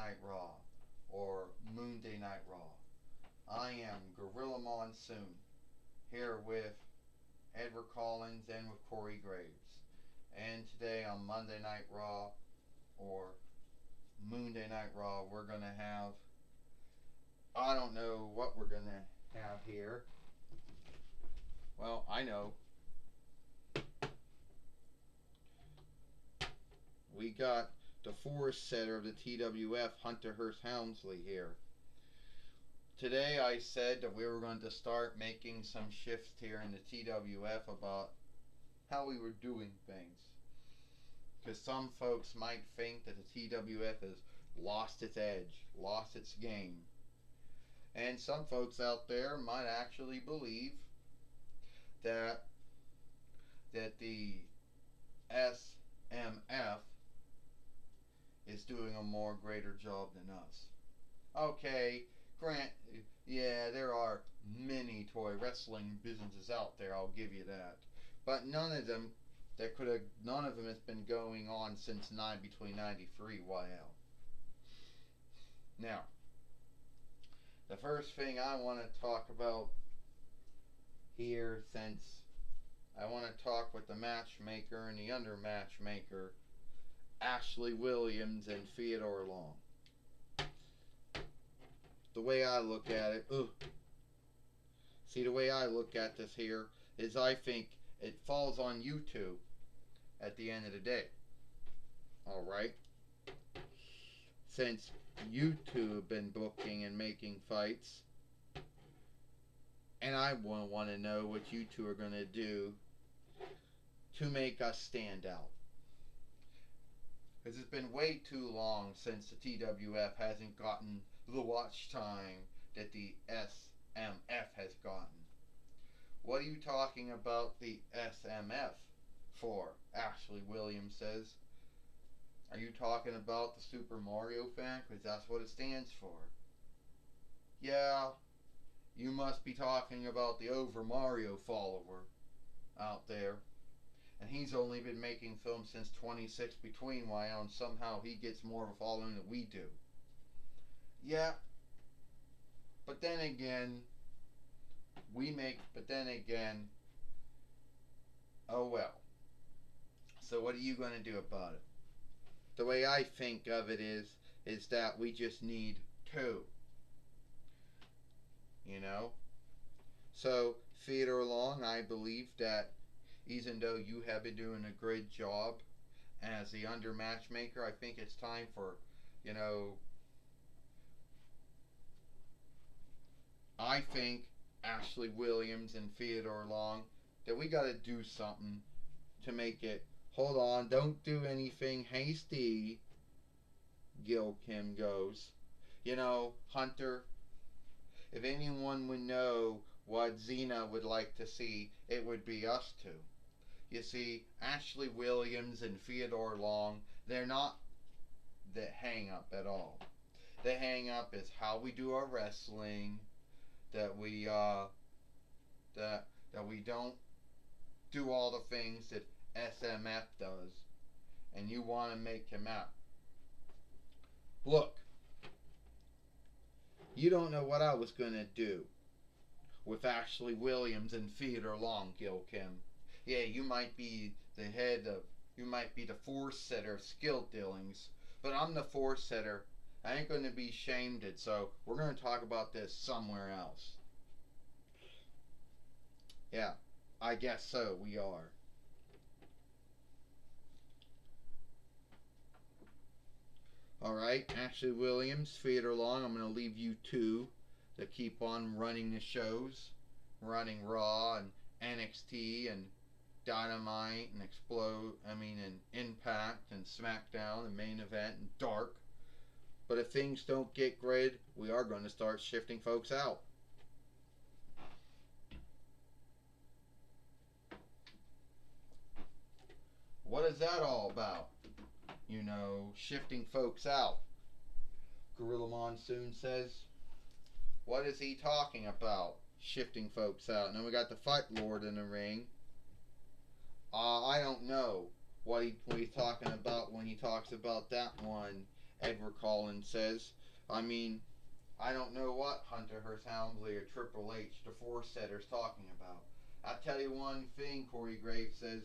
Night Raw or Moonday Night Raw. I am Gorilla Monsoon here with Edward Collins and with Corey Graves. And today on Monday Night Raw or Moonday Night Raw, we're going to have, I don't know what we're going to have here. Well, I know. We got the Forest setter of the TWF, Hunter Hearst Helmsley, here. Today I said that we were going to start making some shifts here in the TWF about how we were doing things. Because some folks might think that the TWF has lost its edge, lost its game. And some folks out there might actually believe that the SMF is doing a more greater job than us. Okay, yeah, there are many toy wrestling businesses out there, I'll give you that. But none of them has been going on since between 93 YL. Now, the first thing I want to talk about here, since I want to talk with the matchmaker and the under matchmaker, Ashley Williams and Theodore Long. The way I look at it, the way I look at this here is I think it falls on you two at the end of the day. Alright? Since you two have been booking and making fights, and I want to know what you two are going to do to make us stand out. Because it's been way too long since the TWF hasn't gotten the watch time that the SMF has gotten. What are you talking about the SMF for? Ashley Williams says. Are you talking about the Super Mario fan? Because that's what it stands for. Yeah, you must be talking about the Over Mario follower out there. And he's only been making films since 26 Between YL, and somehow he gets more of a following than we do. Yeah, but then again, oh well. So what are you going to do about it? The way I think of it is that we just need two. You know? So, Theodore Long, I believe that even though you have been doing a great job as the under matchmaker, I think it's time for, I think Ashley Williams and Theodore Long, that we got to do something to make it. Hold on, don't do anything hasty, Gil Kim goes. Hunter, if anyone would know what Xena would like to see, it would be us two. You see, Ashley Williams and Theodore Long, they're not the hang up at all. The hang up is how we do our wrestling, that we don't do all the things that SMF does, and you want to make him out. Look, you don't know what I was going to do with Ashley Williams and Theodore Long, Gil Kim. Yeah, you might be the force setter of skill dealings, but I'm the force setter. I ain't going to be shamed it, so we're going to talk about this somewhere else. Yeah, I guess so, we are. Alright, Ashley Williams, Theodore Long, I'm going to leave you two to keep on running the shows, running Raw and NXT and Dynamite and and Impact and SmackDown and Main Event and Dark. But if things don't get great, we are going to start shifting folks out. What is that all about? Shifting folks out. Gorilla Monsoon says. What is he talking about? Shifting folks out. And then we got the Fight Lord in the ring. I don't know what he's talking about when he talks about that one Edward Collins says. I mean, I don't know what Hunter Hearst Helmsley or Triple H, the Force Setter's talking about. I'll tell you one thing, Corey Graves says.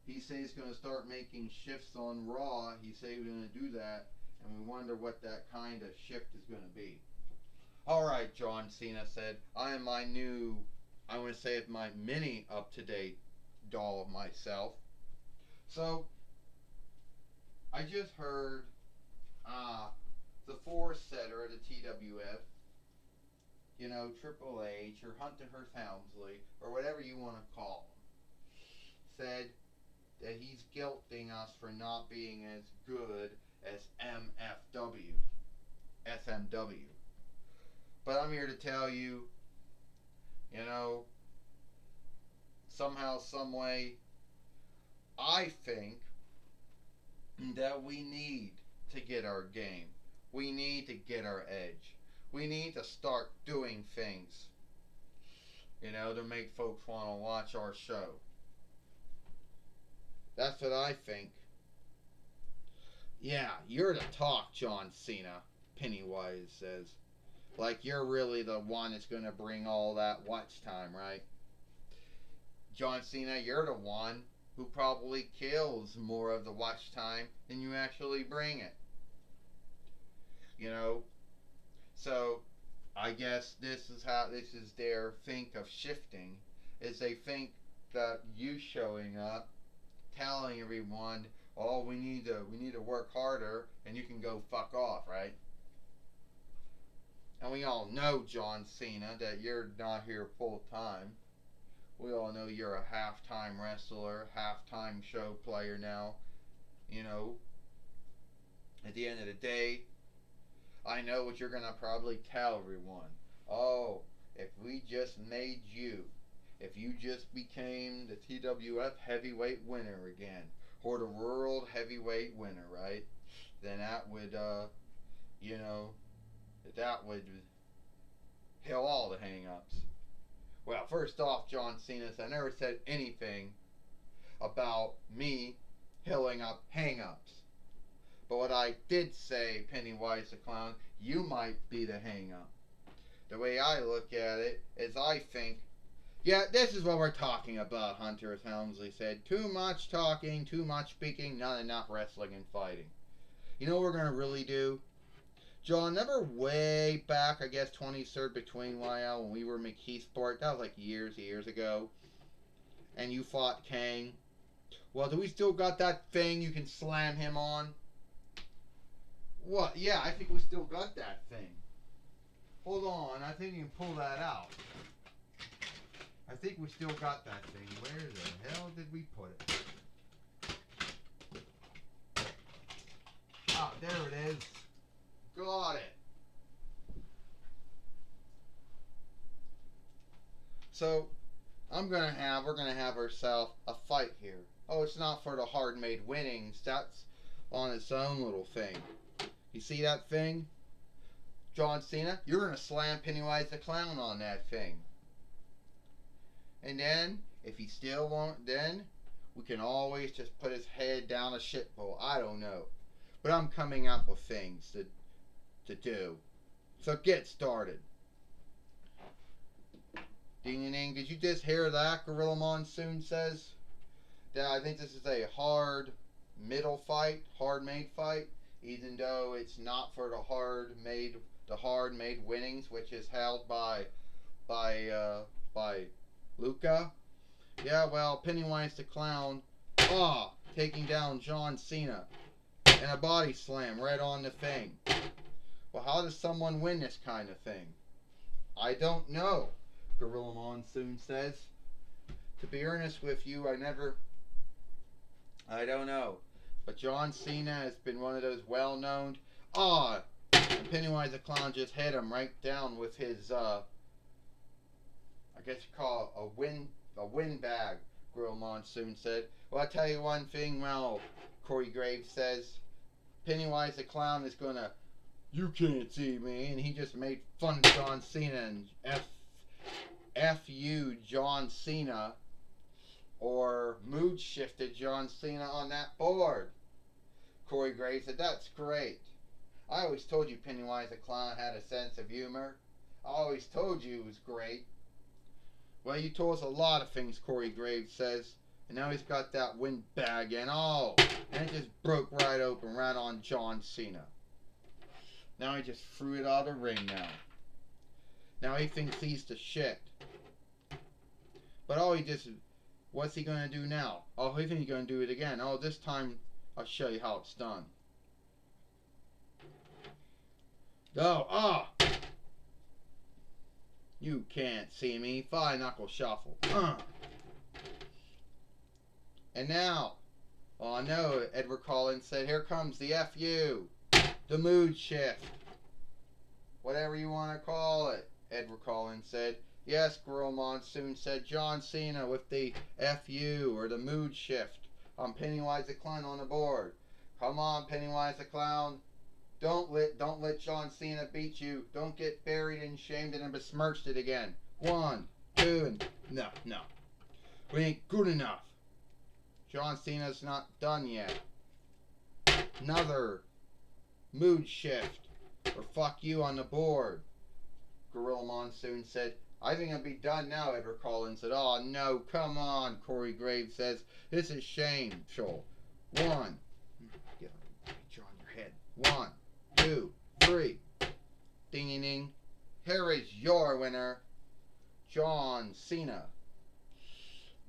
He says he's going to start making shifts on Raw. He says he's going to do that, and we wonder what that kind of shift is going to be. Alright, John Cena said, I am my new, I want to say it's my mini up-to-date doll of myself. So, I just heard the Force Setter of the TWF, you know, Triple H or Hunter Hearst Helmsley, or whatever you want to call him, said that he's guilting us for not being as good as SMW. But I'm here to tell you, you know, somehow, some way, I think that we need to get our game. We need to get our edge. We need to start doing things, you know, to make folks want to watch our show. That's what I think. Yeah, you're the talk, John Cena, Pennywise says. Like you're really the one that's going to bring all that watch time, right? John Cena, you're the one who probably kills more of the watch time than you actually bring it. You know? So, I guess this is their think of shifting, is they think that you showing up, telling everyone, oh, we need to work harder, and you can go fuck off, right? And we all know, John Cena, that you're not here full time. We all know you're a half-time wrestler, half-time show player now. You know, at the end of the day, I know what you're going to probably tell everyone. Oh, if we just made you, if you just became the TWF heavyweight winner again, or the world heavyweight winner, right? Then that would, you know, that would kill all the hang-ups. Well, first off, John Cena, I never said anything about me hilling up hang-ups. But what I did say, Pennywise the Clown, you might be the hang-up. The way I look at it is I think, yeah, this is what we're talking about, Hunter, as Helmsley said. Too much talking, too much speaking, not enough wrestling and fighting. You know what we're going to really do? John, remember way back, I guess, 23rd between YL when we were McKeesport? That was like years ago. And you fought Kang. Well, do we still got that thing you can slam him on? What? Yeah, I think we still got that thing. Hold on, I think you can pull that out. I think we still got that thing. Where the hell did we put it? Ah, there it is. Got it. So, we're gonna have ourselves a fight here. Oh, it's not for the hard-made winnings. That's on its own little thing. You see that thing? John Cena, you're gonna slam Pennywise the Clown on that thing. And then, if he still won't, then we can always just put his head down a shit bowl. I don't know. But I'm coming up with things to do. So get started. Ding ding ding. Did you just hear that? Gorilla Monsoon says that I think this is a hard middle fight, hard made fight, even though it's not for the hard made winnings, which is held by Luca. Yeah, well, Pennywise the Clown, taking down John Cena and a body slam right on the thing. Well, how does someone win this kind of thing? I don't know, Gorilla Monsoon says. To be earnest with you, I don't know. But John Cena has been one of those well-known. And Pennywise the Clown just hit him right down with his, I guess you call it a wind bag, Gorilla Monsoon said. Well, I'll tell you one thing, well, Corey Graves says, Pennywise the Clown is gonna, you can't see me, and he just made fun of John Cena and F you, John Cena, or mood shifted John Cena on that board. Corey Graves said, that's great. I always told you Pennywise the Clown had a sense of humor. I always told you he was great. Well, you told us a lot of things, Corey Graves says. And now he's got that windbag and all. And it just broke right open right on John Cena. Now he just threw it out of the ring now. Now he thinks he's the shit. But what's he gonna do now? Oh, he thinks he's gonna do it again. Oh, this time I'll show you how it's done. Oh, you can't see me. Five knuckle shuffle. And now, oh no, Edward Collins said, here comes the FU. The mood shift. Whatever you want to call it, Edward Collins said. Yes, Gorilla Monsoon said, John Cena with the FU, or the mood shift, on Pennywise the Clown on the board. Come on, Pennywise the Clown. Don't let John Cena beat you. Don't get buried and shamed and besmirched it again. 1, 2, and no. We ain't good enough. John Cena's not done yet. Another mood shift, or fuck you on the board. Gorilla Monsoon said, I think I'll be done now, Edward Collins said. Oh no, come on, Corey Graves says. This is shameful. 1. Get on your head. 1, 2, 3. Ding ding ding. Here is your winner, John Cena.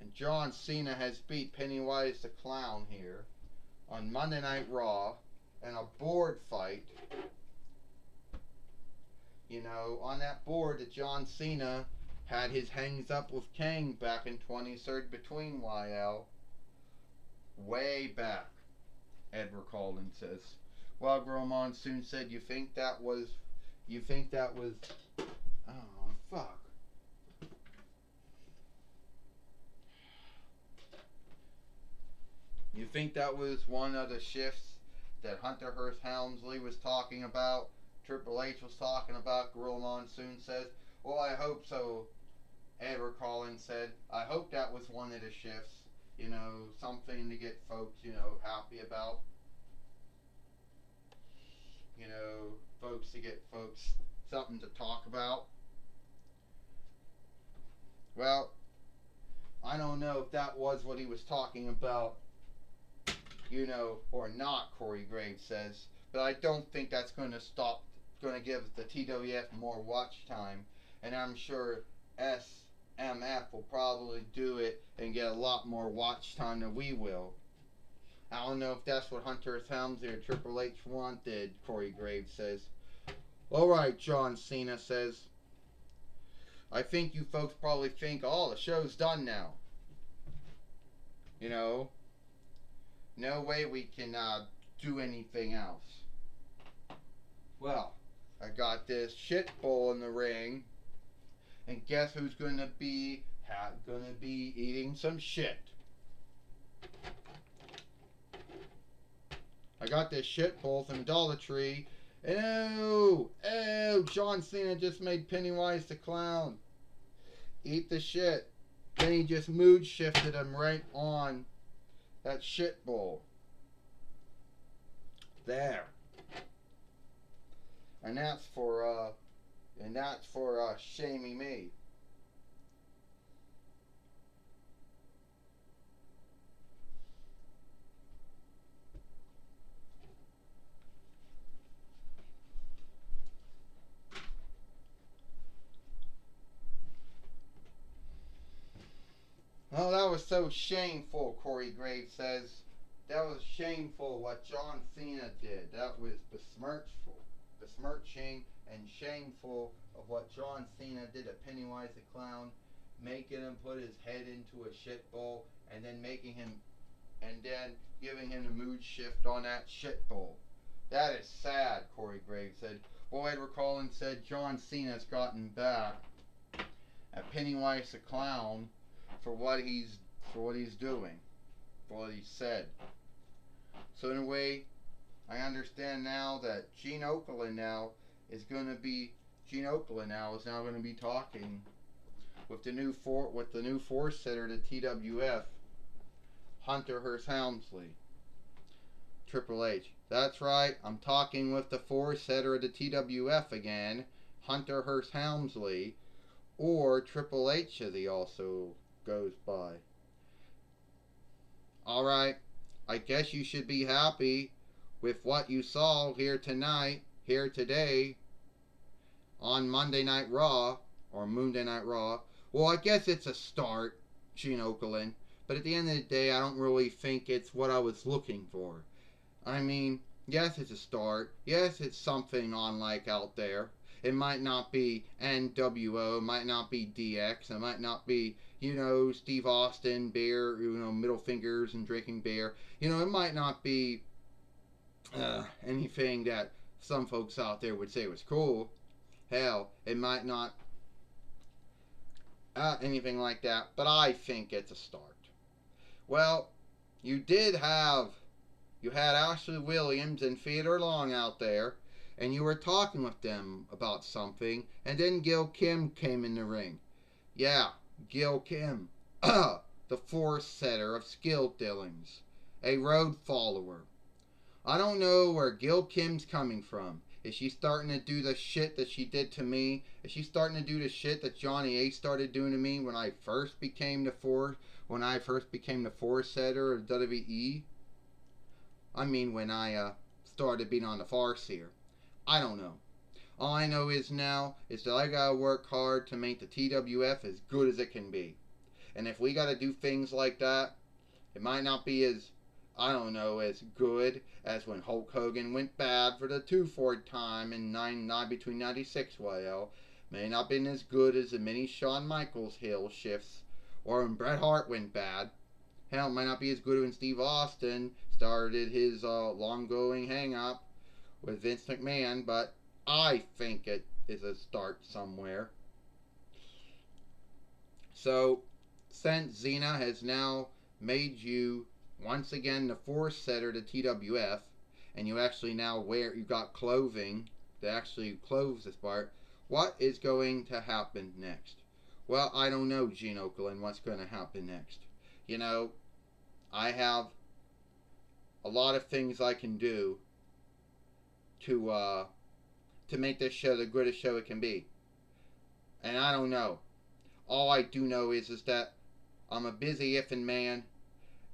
And John Cena has beat Pennywise the Clown here on Monday Night Raw in a board fight. You know, on that board that John Cena had his hangs up with Kane back in 23rd between YL. Way back, Edward Collins says. Well, Gorilla Monsoon said, you think that was, oh, fuck. You think that was one of the shifts that Hunter Hearst Helmsley was talking about? Triple H was talking about, Gorilla Monsoon says. Well, I hope so, Edward Collins said. I hope that was one of the shifts. You know, something to get folks, happy about. You know, to get folks something to talk about. Well, I don't know if that was what he was talking about, or not, Corey Graves says. But I don't think that's going to give the TWF more watch time. And I'm sure SMF will probably do it and get a lot more watch time than we will. I don't know if that's what Hunter Helmsley or Triple H wanted, Corey Graves says. Alright, John Cena says. I think you folks probably think, oh, the show's done now. No way we can do anything else. Well, I got this shit bowl in the ring, and guess who's gonna be eating some shit? I got this shit bowl from Dollar Tree, and John Cena just made Pennywise the Clown eat the shit. Then he just mood shifted him right on that shit bowl. There. And that's for shaming me. Oh, that was so shameful, Corey Graves says. That was shameful what John Cena did. That was besmirching and shameful of what John Cena did to Pennywise the Clown, making him put his head into a shit bowl and then giving him a mood shift on that shit bowl. That is sad, Corey Graves said. Well, Edward Collins said John Cena's gotten back at Pennywise the Clown for what he's doing, for what he said. So in a way, I understand now that Gene Okerlund now is now going to be talking with the new force setter to TWF, Hunter Hearst Helmsley, Triple H. That's right, I'm talking with the four-setter of the TWF again, Hunter Hearst Helmsley, or Triple H as he also goes by. Alright, I guess you should be happy with what you saw here tonight, here today, on Monday Night Raw, or Monday Night Raw. Well, I guess it's a start, Gene Okerlund, but at the end of the day, I don't really think it's what I was looking for. I mean, yes, it's a start. Yes, it's something on like out there. It might not be NWO, it might not be DX, it might not be, Steve Austin, beer, middle fingers and drinking beer. It might not be anything that some folks out there would say was cool. Hell, it might not anything like that, but I think it's a start. Well, you had Ashley Williams and Theodore Long out there, and you were talking with them about something, and then Gil Kim came in the ring. Yeah, Gil Kim, the force setter of skill dealings, a road follower. I don't know where Gil Kim's coming from. Is she starting to do the shit that she did to me? Is she starting to do the shit that Johnny Ace started doing to me when I first became the force setter of WWE? I mean, when I started being on the farce here. I don't know. All I know is now is that I gotta work hard to make the TWF as good as it can be. And if we gotta do things like that, it might not be as, as good as when Hulk Hogan went bad for the 2-4 time in between 96 YL. May not been as good as the many Shawn Michaels heel shifts, or when Bret Hart went bad. Hell, it might not be as good when Steve Austin started his long-going hang-up with Vince McMahon, but I think it is a start somewhere. So, since Xena has now made you once again the force setter to TWF, and you actually now you got clothing that actually clothes this part, what is going to happen next? Well, I don't know, Gene Okerlund, what's going to happen next. I have a lot of things I can do to make this show the greatest show it can be. And I don't know. All I do know is that I'm a busy effing man,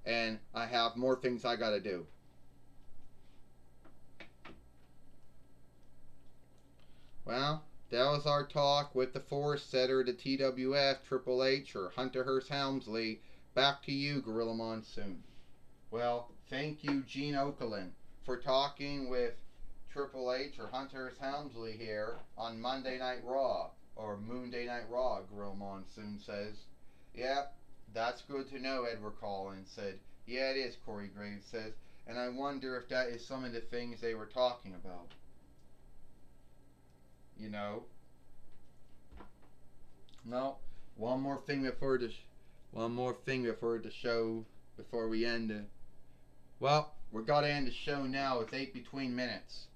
and I have more things I gotta do. Well, that was our talk with the force setter to TWF, Triple H, or Hunter Hearst Helmsley. Back to you, Gorilla Monsoon. Well, thank you, Gene Okerlund, for talking with Triple H or Hunter Hearst Helmsley here on Monday Night Raw, or Moonday Night Raw, Gorilla Monsoon says. Yeah, that's good to know, Edward Collins said. Yeah, it is, Corey Graves says. And I wonder if that is some of the things they were talking about. No, one more thing before the show, before we end it. Well, we're gonna end the show now. It's 8 between minutes.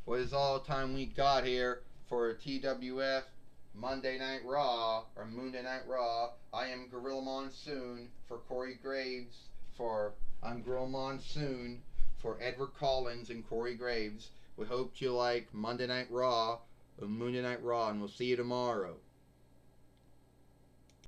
What is all the time we got here for TWF Monday Night Raw, or Monday Night Raw. I am Gorilla Monsoon for Corey Graves. I'm Gorilla Monsoon for Edward Collins and Corey Graves. We hope you like Monday Night Raw or Monday Night Raw, and we'll see you tomorrow.